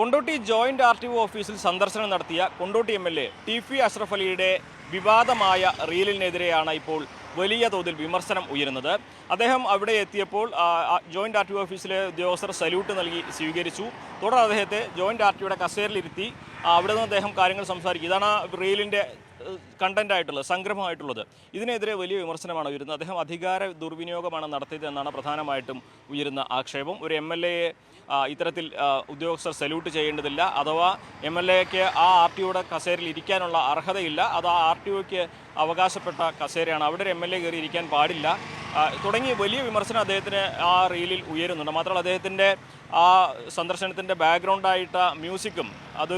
Kondotty joint RTO ഓഫീസിൽ സന്ദർശനം നടത്തിയ കൊണ്ടോട്ടി എംഎൽഎ ടി.പി. അഷ്റഫ് അലിയുടെ വിവാദമായ റീലിനെതിരെയാണ് ഇപ്പോൾ വലിയ തോതിൽ വിമർശനം ഉയരുന്നത്. അദ്ദേഹം അവിടെ എത്തിയപ്പോൾ ജോയിന്റ് ആർടിഒ ഓഫീസിലെ ഉദ്യോഗസ്ഥർ സല്യൂട്ട് നൽകി സ്വീകരിച്ചു. തുടർന്ന് അദ്ദേഹത്തെ ജോയിന്റ് ആർടിഒയുടെ കസേരയിലിരുത്തി അവിടെ നിന്ന് അദ്ദേഹം കാര്യങ്ങൾ സംസാരിക്കും. ഇതാണ് റീലിൻ്റെ കണ്ടന്റ് ആയിട്ടുള്ളത്, സംഗ്രഹമായിട്ടുള്ളത്. ഇതിനെതിരെ വലിയ വിമർശനമാണ് ഉയരുന്നത്. അദ്ദേഹം അധികാര ദുർവിനിയോഗമാണ് നടത്തിയത് എന്നാണ് പ്രധാനമായിട്ടും ഉയരുന്ന ആക്ഷേപം. ഒരു എംഎൽഎയെ ഇത്തരത്തിൽ ഉദ്യോഗസ്ഥർ സല്യൂട്ട് ചെയ്യേണ്ടതില്ല, അഥവാ എംഎൽഎക്ക് ആ ആർടിഒയുടെ കസേരയിൽ ഇരിക്കാനുള്ള അർഹതയില്ല, അത് ആ ആർടിഒയ്ക്ക് അവകാശപ്പെട്ട കസേരയാണ്, അവിടെ ഒരു എംഎൽഎ കയറി ഇരിക്കാൻ പാടില്ല തുടങ്ങി വലിയ വിമർശനം അദ്ദേഹത്തിന് ആ റീലിൽ ഉയരുന്നുണ്ട്. മാത്രമല്ല അദ്ദേഹത്തിൻ്റെ ആ സന്ദർശനത്തിൻ്റെ ബാക്ക്ഗ്രൗണ്ടായിട്ട് മ്യൂസിക്കും അത്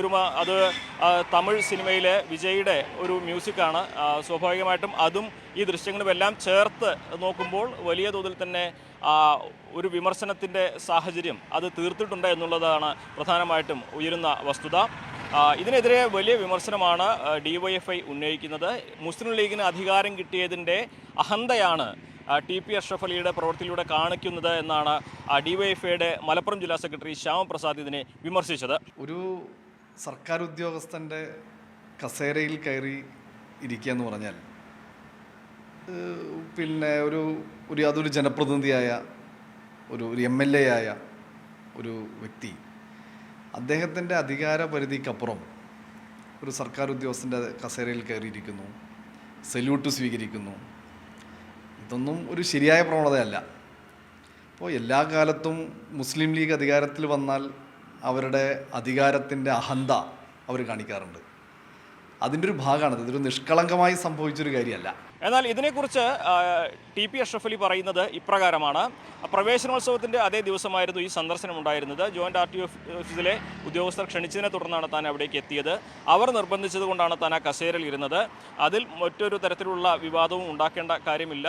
തമിഴ് സിനിമയിലെ വിജയുടെ ഒരു മ്യൂസിക്കാണ്. സ്വാഭാവികമായിട്ടും അതും ഈ ദൃശ്യങ്ങളുമെല്ലാം ചേർത്ത് നോക്കുമ്പോൾ വലിയ തോതിൽ തന്നെ ഒരു വിമർശനത്തിൻ്റെ സാഹചര്യം അത് തീർത്തിട്ടുണ്ട് എന്നുള്ളതാണ് പ്രധാനമായിട്ടും ഉയരുന്ന വസ്തുത. ഇതിനെതിരെ വലിയ വിമർശനമാണ് DYFI ഉന്നയിക്കുന്നത്. മുസ്ലിം ലീഗിന് അധികാരം കിട്ടിയതിൻ്റെ അഹന്തയാണ് ടി.പി. അഷ്റഫ് അലിയുടെ പ്രവൃത്തിയിലൂടെ കാണിക്കുന്നത് എന്നാണ് DYFIയുടെ മലപ്പുറം ജില്ലാ സെക്രട്ടറി ശ്യാമപ്രസാദ് ഇതിനെ വിമർശിച്ചത്. ഒരു സർക്കാർ ഉദ്യോഗസ്ഥൻ്റെ കസേരയിൽ കയറി ഇരിക്കുക എന്ന് പറഞ്ഞാൽ പിന്നെ അതൊരു ജനപ്രതിനിധിയായ ഒരു MLA ആയ ഒരു വ്യക്തി അദ്ദേഹത്തിൻ്റെ അധികാര പരിധിക്കപ്പുറം ഒരു സർക്കാർ ഉദ്യോഗസ്ഥൻ്റെ കസേരയിൽ കയറിയിരിക്കുന്നു, സല്യൂട്ട് സ്വീകരിക്കുന്നു. ഇതൊന്നും ഒരു ശരിയായ പ്രവണതയല്ല. അപ്പോൾ എല്ലാ കാലത്തും മുസ്ലിം ലീഗ് അധികാരത്തിൽ വന്നാൽ അവരുടെ അധികാരത്തിൻ്റെ അഹന്ത അവർ കാണിക്കാറുണ്ട്. അതിൻ്റെ ഒരു ഭാഗമാണത്. ഇതൊരു നിഷ്കളങ്കമായി സംഭവിച്ചൊരു കാര്യമല്ല. എന്നാൽ ഇതിനെക്കുറിച്ച് ടി.പി. അഷ്റഫ് അലി പറയുന്നത് ഇപ്രകാരമാണ്. പ്രവേശനോത്സവത്തിൻ്റെ അതേ ദിവസമായിരുന്നു ഈ സന്ദർശനം ഉണ്ടായിരുന്നത്. ജോയിന്റ് ആർടിഒ ഓഫീസിലെ ഉദ്യോഗസ്ഥർ ക്ഷണിച്ചതിനെ തുടർന്നാണ് താൻ അവിടേക്ക് എത്തിയത്. അവർ നിർബന്ധിച്ചത് കൊണ്ടാണ് താൻ ആ കസേരയിൽ ഇരുന്നത്. അതിൽ മറ്റൊരു തരത്തിലുള്ള വിവാദവും ഉണ്ടാക്കേണ്ട കാര്യമില്ല.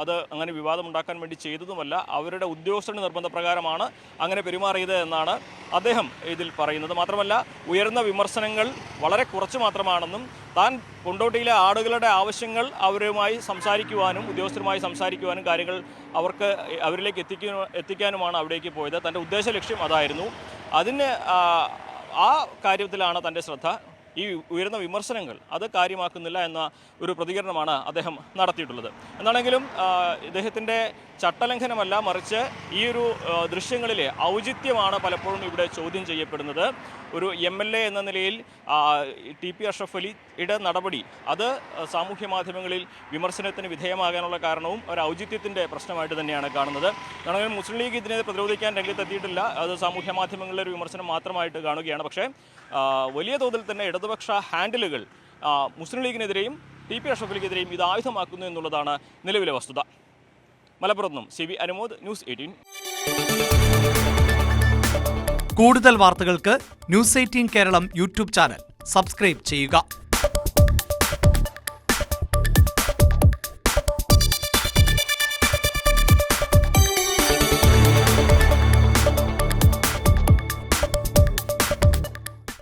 അത് അങ്ങനെ വിവാദം ഉണ്ടാക്കാൻ വേണ്ടി ചെയ്തതുമല്ല. അവരുടെ ഉദ്യോഗസ്ഥരുടെ നിർബന്ധപ്രകാരമാണ് അങ്ങനെ പെരുമാറിയത് എന്നാണ് അദ്ദേഹം ഇതിൽ പറയുന്നത്. മാത്രമല്ല ഉയർന്ന വിമർശനങ്ങൾ വളരെ കുറച്ച് മാത്രമാണെന്നും താൻ കൊണ്ടോട്ടിയിലെ ആളുകളുടെ ആവശ്യങ്ങൾ അവരുമായി സംസാരിക്കുവാനും ഉദ്യോഗസ്ഥരുമായി സംസാരിക്കുവാനും കാര്യങ്ങൾ അവരിലേക്ക് എത്തിക്കാനുമാണ് അവിടേക്ക് പോയത്. തൻ്റെ ഉദ്ദേശ ലക്ഷ്യം അതായിരുന്നു. അതിന് ആ കാര്യത്തിലാണ് തൻ്റെ ശ്രദ്ധ. ഈ ഉയർന്ന വിമർശനങ്ങൾ അത് കാര്യമാക്കുന്നില്ല എന്ന ഒരു പ്രതികരണമാണ് അദ്ദേഹം നടത്തിയിട്ടുള്ളത്. എന്നാണെങ്കിലും ഇദ്ദേഹത്തിൻ്റെ ചട്ടലംഘനമല്ല, മറിച്ച് ഈ ഒരു ദൃശ്യങ്ങളിലെ ഔചിത്യമാണ് പലപ്പോഴും ഇവിടെ ചോദ്യം ചെയ്യപ്പെടുന്നത്. ഒരു MLA എന്ന നിലയിൽ ടി.പി. അഷ്റഫ് അലിയുടെ നടപടി അത് സാമൂഹ്യ മാധ്യമങ്ങളിൽ വിമർശനത്തിന് വിധേയമാകാനുള്ള കാരണവും ഒരു ഔചിത്യത്തിൻ്റെ പ്രശ്നമായിട്ട് തന്നെയാണ് കാണുന്നത്. ആണെങ്കിലും മുസ്ലിം ലീഗ് ഇതിനെ പ്രതിരോധിക്കാൻ രംഗത്തെത്തിയിട്ടില്ല. അത് സാമൂഹ്യ മാധ്യമങ്ങളിലെ ഒരു വിമർശനം മാത്രമായിട്ട് കാണുകയാണ്. പക്ഷേ വലിയ തോതിൽ തന്നെ ഇടതുപക്ഷ ഹാൻഡിലുകൾ മുസ്ലിം ലീഗിനെതിരെയും ടി.പി. അഷ്റഫ് അലിക്കെതിരെയും ഇത് ആയുധമാക്കുന്നു എന്നുള്ളതാണ് നിലവിലെ വസ്തുത. മലപ്പുറത്ത് നിന്നും CV അനുമോദ്, News 18. കൂടുതൽ വാർത്തകൾക്ക് News 18 Keralam YouTube channel subscribe ചെയ്യുക.